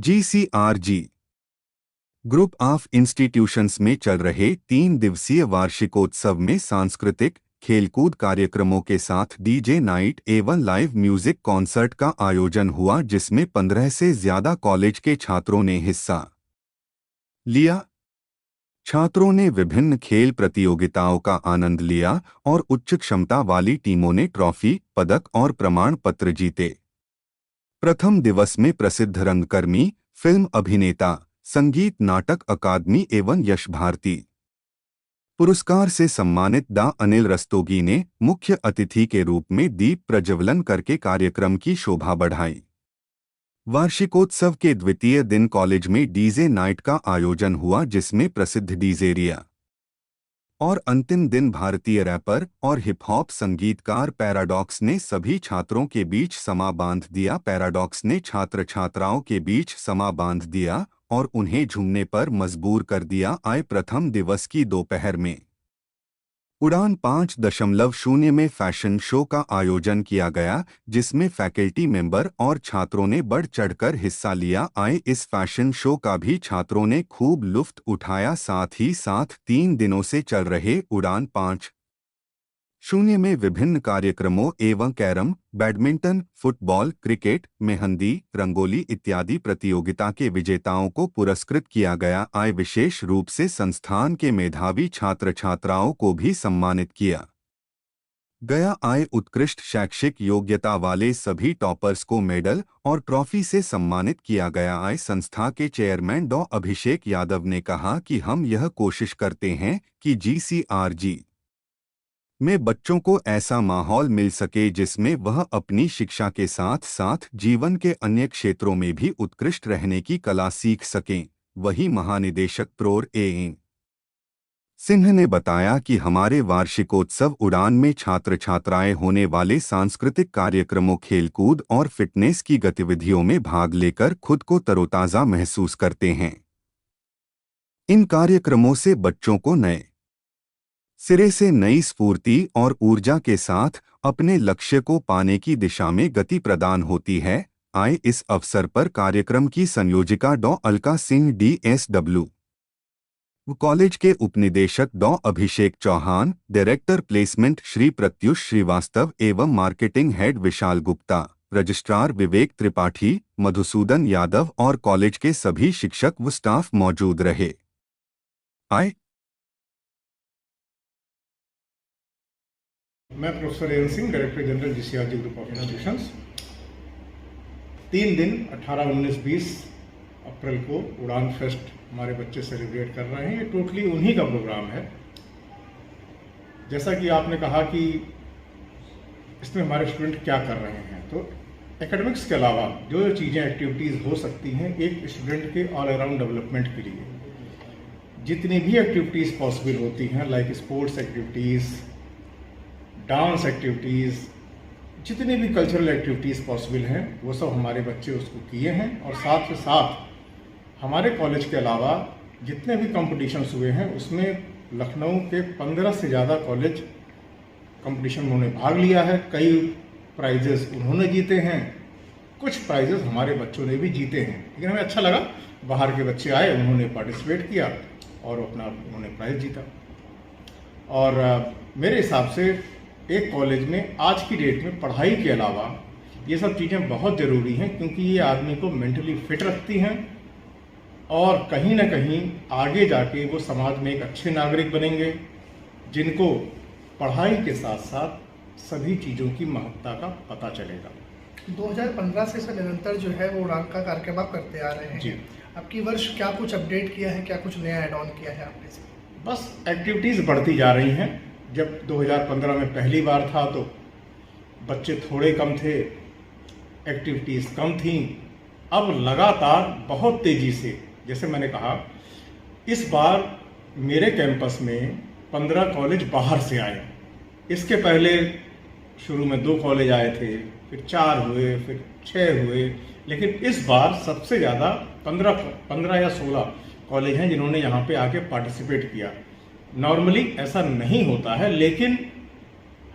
GCRG group of institutions में चल रहे 3 दिवसीय वार्षिकोत्सव में सांस्कृतिक खेलकूद कार्यक्रमों के साथ डीजे नाइट एवं लाइव म्यूजिक कॉन्सर्ट का आयोजन हुआ, जिसमें 15 से ज्यादा कॉलेज के छात्रों ने हिस्सा लिया। छात्रों ने विभिन्न खेल प्रतियोगिताओं का आनंद लिया और उच्च क्षमता वाली टीमों ने ट्रॉफी, पदक और प्रमाण पत्र जीते। प्रथम दिवस में प्रसिद्ध रंगकर्मी, फिल्म अभिनेता, संगीत नाटक अकादमी एवं यश भारती पुरस्कार से सम्मानित डॉ अनिल रस्तोगी ने मुख्य अतिथि के रूप में दीप प्रज्वलन करके कार्यक्रम की शोभा बढ़ाई। वार्षिकोत्सव के द्वितीय दिन कॉलेज में डीजे नाइट का आयोजन हुआ, जिसमें प्रसिद्ध डीजेरिया और अंतिम दिन भारतीय रैपर और हिप हॉप संगीतकार पैराडॉक्स ने सभी छात्रों के बीच समा बांध दिया। पैराडॉक्स ने छात्र छात्राओं के बीच समा बांध दिया और उन्हें झूमने पर मजबूर कर दिया। प्रथम दिवस की दोपहर में उड़ान 5.0 में फैशन शो का आयोजन किया गया, जिसमें फैकल्टी मेंबर और छात्रों ने बढ़ चढ़कर हिस्सा लिया। इस फैशन शो का भी छात्रों ने खूब लुत्फ उठाया। साथ ही साथ 3 दिनों से चल रहे उड़ान 5.0 में विभिन्न कार्यक्रमों एवं carrom, badminton, football, cricket, mehndi, rangoli इत्यादि प्रतियोगिता के विजेताओं को पुरस्कृत किया गया। विशेष रूप से संस्थान के मेधावी छात्र छात्राओं को भी सम्मानित किया गया। उत्कृष्ट शैक्षिक योग्यता वाले सभी टॉपर्स को मेडल और ट्रॉफी से सम्मानित किया गया। संस्था के चेयरमैन डॉ अभिषेक यादव ने कहा कि हम यह कोशिश करते हैं कि GCRG में बच्चों को ऐसा माहौल मिल सके जिसमें वह अपनी शिक्षा के साथ साथ जीवन के अन्य क्षेत्रों में भी उत्कृष्ट रहने की कला सीख सकें। वहीं महानिदेशक प्रोर ए सिंह ने बताया कि हमारे वार्षिकोत्सव उड़ान में छात्र छात्राएं होने वाले सांस्कृतिक कार्यक्रमों, खेलकूद और फिटनेस की गतिविधियों में भाग लेकर खुद को तरोताज़ा महसूस करते हैं। इन कार्यक्रमों से बच्चों को नए सिरे से नई स्फूर्ति और ऊर्जा के साथ अपने लक्ष्य को पाने की दिशा में गति प्रदान होती है। इस अवसर पर कार्यक्रम की संयोजिका डॉ अलका सिंह DSW, कॉलेज के उपनिदेशक डॉ अभिषेक चौहान, डायरेक्टर प्लेसमेंट श्री प्रत्युष श्रीवास्तव एवं marketing head Vishal Gupta, registrar विवेक त्रिपाठी, मधुसूदन यादव और कॉलेज के सभी शिक्षक व स्टाफ मौजूद रहे। मैं professor N Singh, director general GCRG group of institutions. 3 दिन 18, 19, 20 अप्रैल को उड़ान फेस्ट हमारे बच्चे सेलिब्रेट कर रहे हैं। ये टोटली उन्हीं का प्रोग्राम है। जैसा कि आपने कहा कि इसमें हमारे स्टूडेंट क्या कर रहे हैं, तो एकेडमिक्स के अलावा जो चीज़ें एक्टिविटीज़ हो सकती हैं एक स्टूडेंट के ऑल अराउंड डेवलपमेंट के लिए, जितनी भी एक्टिविटीज़ पॉसिबल होती हैं, like sports activities, dance activities, जितनी भी कल्चरल एक्टिविटीज़ पॉसिबल हैं वो सब हमारे बच्चे उसको किए हैं। और साथ ही साथ हमारे कॉलेज के अलावा जितने भी कंपटीशंस हुए हैं उसमें लखनऊ के 15 से ज़्यादा कॉलेज कंपटीशन उन्होंने भाग लिया है। कई प्राइजेस उन्होंने जीते हैं, कुछ प्राइजेस हमारे बच्चों ने भी जीते हैं। लेकिन हमें अच्छा लगा, बाहर के बच्चे आए, उन्होंने पार्टिसिपेट किया और उन्होंने प्राइज़ जीता। और मेरे हिसाब से एक कॉलेज में आज की डेट में पढ़ाई के अलावा ये सब चीज़ें बहुत ज़रूरी हैं, क्योंकि ये आदमी को मेंटली फिट रखती हैं और कहीं ना कहीं आगे जाके वो समाज में एक अच्छे नागरिक बनेंगे, जिनको पढ़ाई के साथ साथ सभी चीज़ों की महत्ता का पता चलेगा। 2015 से निरंतर जो है वो उड़ान का कार्यक्रम आप करते आ रहे हैं जी। आपकी वर्ष क्या कुछ अपडेट किया है, क्या कुछ नया ऐड ऑन किया है आपने? बस एक्टिविटीज़ बढ़ती जा रही हैं। जब 2015 में पहली बार था तो बच्चे थोड़े कम थे, एक्टिविटीज़ कम थी। अब लगातार बहुत तेज़ी से, जैसे मैंने कहा, इस बार मेरे कैंपस में 15 कॉलेज बाहर से आए। इसके पहले शुरू में 2 कॉलेज आए थे, फिर 4 हुए, फिर 6 हुए, लेकिन इस बार सबसे ज़्यादा 15 या 16 कॉलेज हैं जिन्होंने यहाँ पे आके पार्टिसिपेट किया। नॉर्मली ऐसा नहीं होता है, लेकिन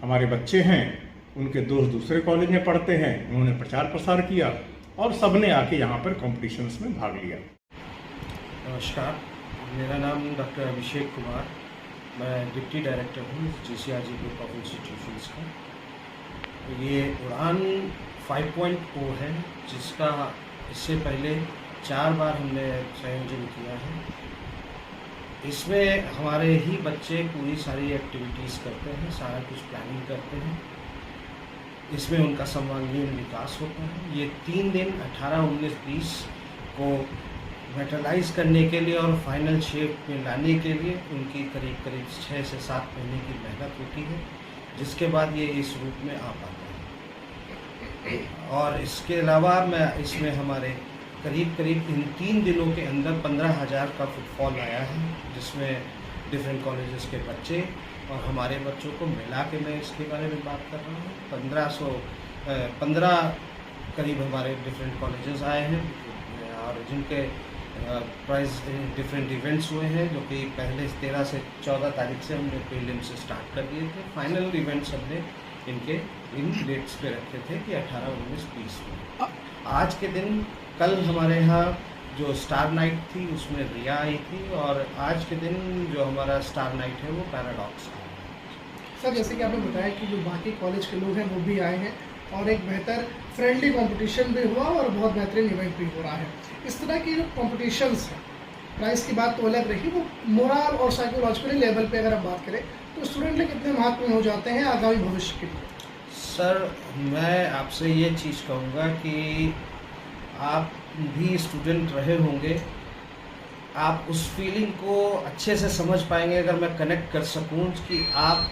हमारे बच्चे हैं, उनके दोस्त दूसरे कॉलेज में पढ़ते हैं, उन्होंने प्रचार प्रसार किया और सबने आके यहाँ पर कॉम्पिटिशन्स में भाग लिया। नमस्कार, मेरा नाम डॉक्टर अभिषेक कुमार, मैं डिप्टी डायरेक्टर हूँ GCRG ग्रुप ऑफ इंस्टीट्यूशंस का। ये उड़ान 5.0 है, जिसका इससे पहले 4 बार हमने संयोजन किया है। इसमें हमारे ही बच्चे पूरी सारी एक्टिविटीज़ करते हैं, सारा कुछ प्लानिंग करते हैं। इसमें उनका सर्वांगीण विकास होता है। ये 3 दिन 18, 19, 20 को मेटलाइज करने के लिए और फाइनल शेप में लाने के लिए उनकी करीब करीब 6 से 7 महीने की मेहनत होती है, जिसके बाद ये इस रूप में आ पाता है। और इसके अलावा इसमें हमारे करीब करीब इन 3 दिनों के अंदर 15,000 का फुटफॉल आया है, जिसमें डिफरेंट कॉलेजेस के बच्चे और हमारे बच्चों को मिला के मैं इसके बारे में बात कर रहा हूँ। 15 करीब हमारे डिफरेंट कॉलेजेस आए हैं और जिनके प्राइज डिफरेंट इवेंट्स हुए हैं, जो कि पहले 13 से 14 तारीख से हमने प्रीलिम से स्टार्ट कर दिए थे। फाइनल इवेंट्स हमने इन डेट्स पे रखे थे कि 18, 19, 20 में। आज के दिन कल हमारे यहाँ जो स्टार नाइट थी उसमें रिया आई थी, और आज के दिन जो हमारा स्टार नाइट है वो पैराडॉक्स है। सर, जैसे कि आपने बताया कि जो बाकी कॉलेज के लोग हैं वो भी आए हैं और एक बेहतर फ्रेंडली कंपटीशन भी हुआ और बहुत बेहतरीन इवेंट भी हो रहा है। इस तरह की जो कॉम्पिटिशन्स हैं, प्राइस की बात तो अलग रही, वो मोरल और साइकोलॉजिकली लेवल पे अगर आप बात करें तो स्टूडेंट लिए कितने महत्वपूर्ण हो जाते हैं आगामी भविष्य के लिए? सर, मैं आपसे ये चीज़ कहूँगा कि आप भी स्टूडेंट रहे होंगे, आप उस फीलिंग को अच्छे से समझ पाएंगे अगर मैं कनेक्ट कर सकूं कि आप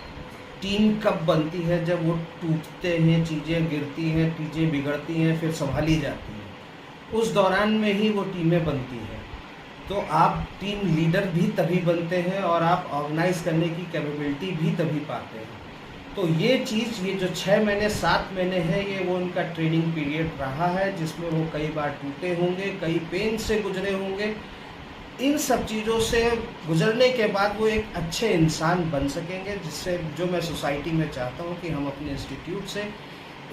टीम कब बनती है, जब वो टूटते हैं, चीज़ें गिरती हैं, चीज़ें बिगड़ती हैं, फिर संभाली जाती हैं। उस दौरान में ही वो टीमें बनती हैं। तो आप टीम लीडर भी तभी बनते हैं और आप ऑर्गेनाइज करने की कैपेबिलिटी भी तभी पाते हैं। तो ये चीज़, ये जो 6 महीने 7 महीने है, ये वो उनका ट्रेनिंग पीरियड रहा है, जिसमें वो कई बार टूटे होंगे, कई पेन से गुजरे होंगे। इन सब चीज़ों से गुजरने के बाद वो एक अच्छे इंसान बन सकेंगे, जिससे जो मैं सोसाइटी में चाहता हूँ कि हम अपने इंस्टीट्यूट से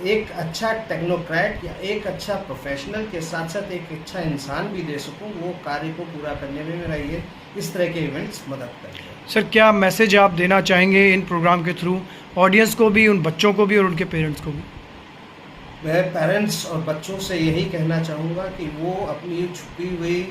एक अच्छा टेक्नोक्रेट या एक अच्छा प्रोफेशनल के साथ साथ एक अच्छा इंसान भी दे सकूँ, वो कार्य को पूरा करने में मेरा ये इस तरह के इवेंट्स मदद करेंगे। सर, क्या मैसेज आप देना चाहेंगे इन प्रोग्राम के थ्रू ऑडियंस को भी, उन बच्चों को भी और उनके पेरेंट्स को भी? मैं पेरेंट्स और बच्चों से यही कहना चाहूँगा कि वो अपनी छुपी हुई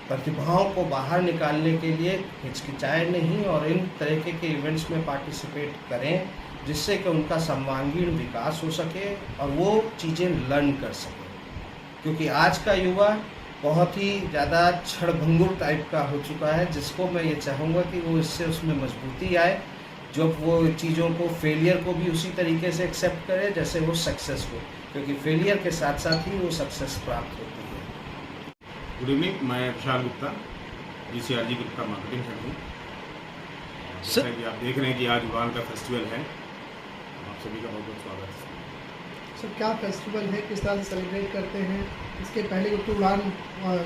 प्रतिभाओं को बाहर निकालने के लिए हिचकिचाए नहीं और इन तरीके के इवेंट्स में पार्टिसिपेट करें, जिससे कि उनका सर्वांगीण विकास हो सके और वो चीज़ें लर्न कर सकें। क्योंकि आज का युवा बहुत ही ज़्यादा क्षणभंगुर टाइप का हो चुका है, जिसको मैं ये चाहूँगा कि वो इससे उसमें मजबूती आए, जो वो चीज़ों को, फेलियर को भी उसी तरीके से एक्सेप्ट करे जैसे वो सक्सेस को, क्योंकि फेलियर के साथ साथ ही वो सक्सेस प्राप्त होती है। गुड इवनिंग, मैं विशाल गुप्ता, GCRG ग्रुप का मार्केटिंग हेड हूँ। जैसा कि आप देख रहे हैं कि आज उड़ान का फेस्टिवल है, आप सभी का बहुत बहुत स्वागत है। सर, क्या फेस्टिवल है, किस तरह से सेलिब्रेट करते हैं? इसके पहले तो उड़ान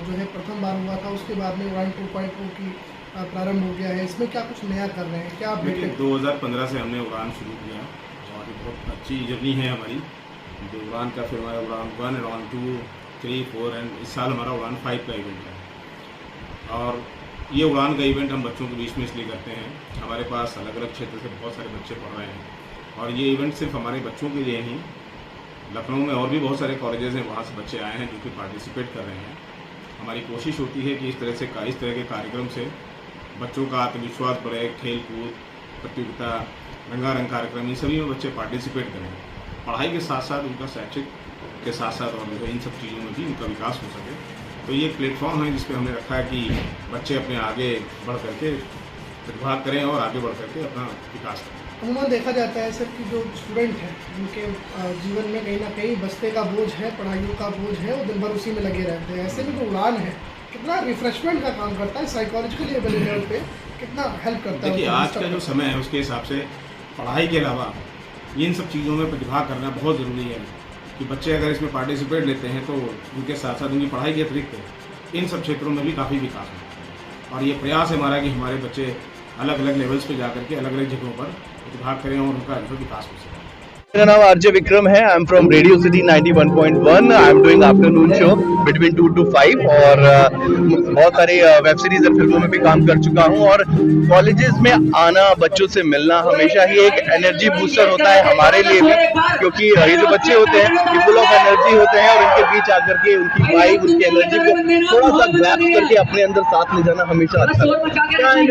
जो है प्रथम बार हुआ था, उसके बाद में उड़ान 2.0 की प्रारंभ हो गया है। इसमें क्या कुछ नया कर रहे हैं, क्या? देखिए, 2015 से हमने उड़ान शुरू किया और ये बहुत अच्छी जर्नी है हमारी। जो उड़ान का फिर हमारा उड़ान 1, उड़ान 2, 3, 4 एंड इस साल हमारा उड़ान 5 का इवेंट है। और ये उड़ान का इवेंट हम बच्चों के बीच में इसलिए करते हैं, हमारे पास अलग अलग क्षेत्र से बहुत सारे बच्चे पढ़ रहे हैं और ये इवेंट सिर्फ हमारे बच्चों के लिए नहीं, लखनऊ में और भी बहुत सारे कॉलेजेस हैं, वहाँ से बच्चे आए हैं जो कि पार्टिसिपेट कर रहे हैं। हमारी कोशिश होती है कि इस तरह के कार्यक्रम से बच्चों का आत्मविश्वास बढ़े, खेल कूद प्रतियोगिता, रंगारंग कार्यक्रम, इन सभी में बच्चे पार्टिसिपेट करें। पढ़ाई के साथ साथ उनका शैक्षिक के साथ साथ और जो है इन सब चीज़ों में भी उनका विकास हो सके। तो ये एक प्लेटफॉर्म है जिस पे हमने रखा है कि बच्चे अपने आगे बढ़ करके प्रतिभाग करें और आगे बढ़ करके अपना विकास करें। अमूमन देखा जाता है सर कि जो स्टूडेंट हैं उनके जीवन में कहीं ना कहीं बस्ते का बोझ है, पढ़ाइयों का बोझ है, वो दिन भर उसी में लगे रहते हैं। ऐसे में जो उड़ान है कितना रिफ्रेशमेंट का काम करता है, साइकोलॉजिकली लेवल पे कितना हेल्प करता है? देखिए, आज का जो समय है उसके हिसाब से पढ़ाई के अलावा इन सब चीज़ों में प्रतिभाग करना बहुत ज़रूरी है कि बच्चे अगर इसमें पार्टिसिपेट लेते हैं तो उनके साथ साथ उनकी पढ़ाई के अतिरिक्त इन सब क्षेत्रों में भी काफ़ी विकास होता है। और ये प्रयास है हमारा कि हमारे बच्चे अलग अलग लेवल्स पे जा करके अलग अलग जगहों पर प्रतिभाग करें और उनका विकास हो सके। मेरा नाम आरजे विक्रम है। I am from radio city 91.1। I am doing afternoon show between 2 to 5 और बहुत सारी वेब सीरीज और फिल्मों में भी काम कर चुका हूं। और कॉलेजेस में आना, बच्चों से मिलना हमेशा ही एक एनर्जी बूस्टर होता है हमारे लिए भी, क्योंकि ये जो बच्चे होते हैं ये फुल ऑफ एनर्जी होते हैं और इनके बीच आकर के उनकी वाइब, उनकी एनर्जी को थोड़ा सा ग्रैब करके अपने अंदर साथ ले जाना हमेशा अच्छा लगता है।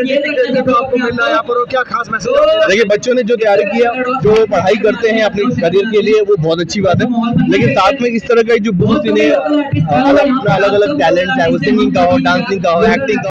क्या खास मैसेज? देखिए, बच्चों ने जो तैयारी किया, जो पढ़ाई करते हैं अपने करियर के लिए, वो बहुत अच्छी बात है। लेकिन साथ में इस तरह का जो बूस्ट इन्हें अलग अलग टैलेंट है, वो सिंगिंग का हो, डांसिंग का हो, एक्टिंग का हो,